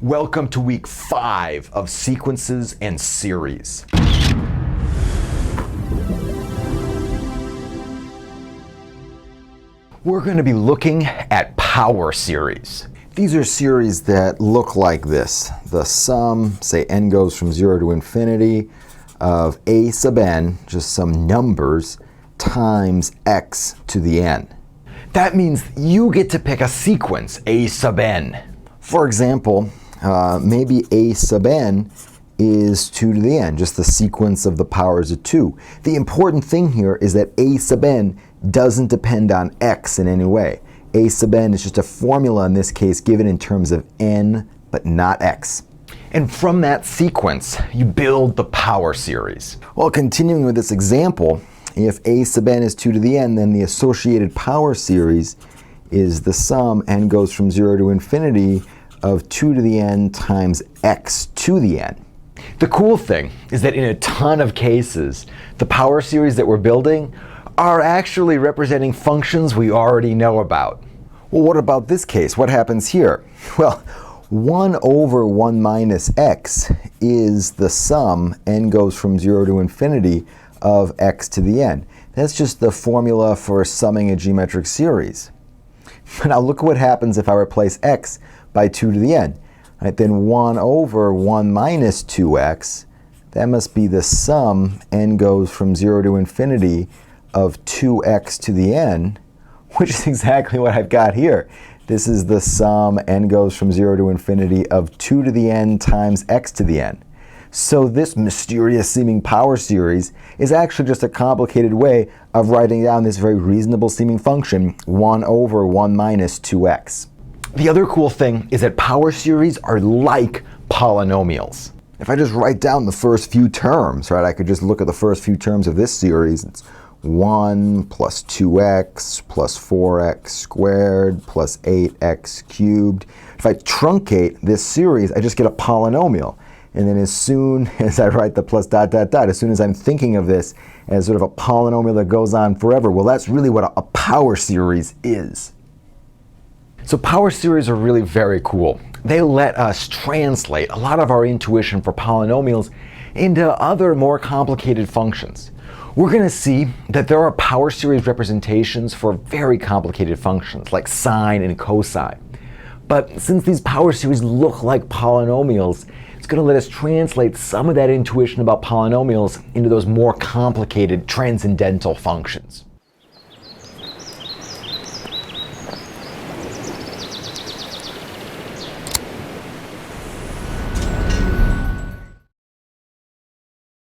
Welcome to week 5 of sequences and series. We're going to be looking at power series. These are series that look like this. The sum, say n goes from 0 to infinity, of a sub n, just some numbers, times x to the n. That means you get to pick a sequence, a sub n. For example, maybe a sub n is 2 to the n, just the sequence of the powers of 2. The important thing here is that a sub n doesn't depend on x in any way. A sub n is just a formula in this case given in terms of n, but not x. And from that sequence, you build the power series. Well, continuing with this example, if a sub n is 2 to the n, then the associated power series is the sum n goes from 0 to infinity of 2 to the n times x to the n. The cool thing is that in a ton of cases, the power series that we're building are actually representing functions we already know about. Well, what about this case? What happens here? Well, 1 over 1 minus x is the sum n goes from 0 to infinity of x to the n. That's just the formula for summing a geometric series. Now look at what happens if I replace x by 2 to the n. Right, then 1 over 1 minus 2x, that must be the sum n goes from 0 to infinity of 2x to the n, which is exactly what I've got here. This is the sum n goes from 0 to infinity of 2 to the n times x to the n. So this mysterious seeming power series is actually just a complicated way of writing down this very reasonable seeming function, 1 over 1 minus 2x. The other cool thing is that power series are like polynomials. If I just write down the first few terms, right, I could just look at the first few terms of this series. It's 1 plus 2x plus 4x squared plus 8x cubed. If I truncate this series, I just get a polynomial. And then as soon as I write the plus dot dot dot, as soon as I'm thinking of this as sort of a polynomial that goes on forever, well, that's really what a power series is. So power series are really very cool. They let us translate a lot of our intuition for polynomials into other more complicated functions. We're going to see that there are power series representations for very complicated functions like sine and cosine. But since these power series look like polynomials, it's going to let us translate some of that intuition about polynomials into those more complicated transcendental functions.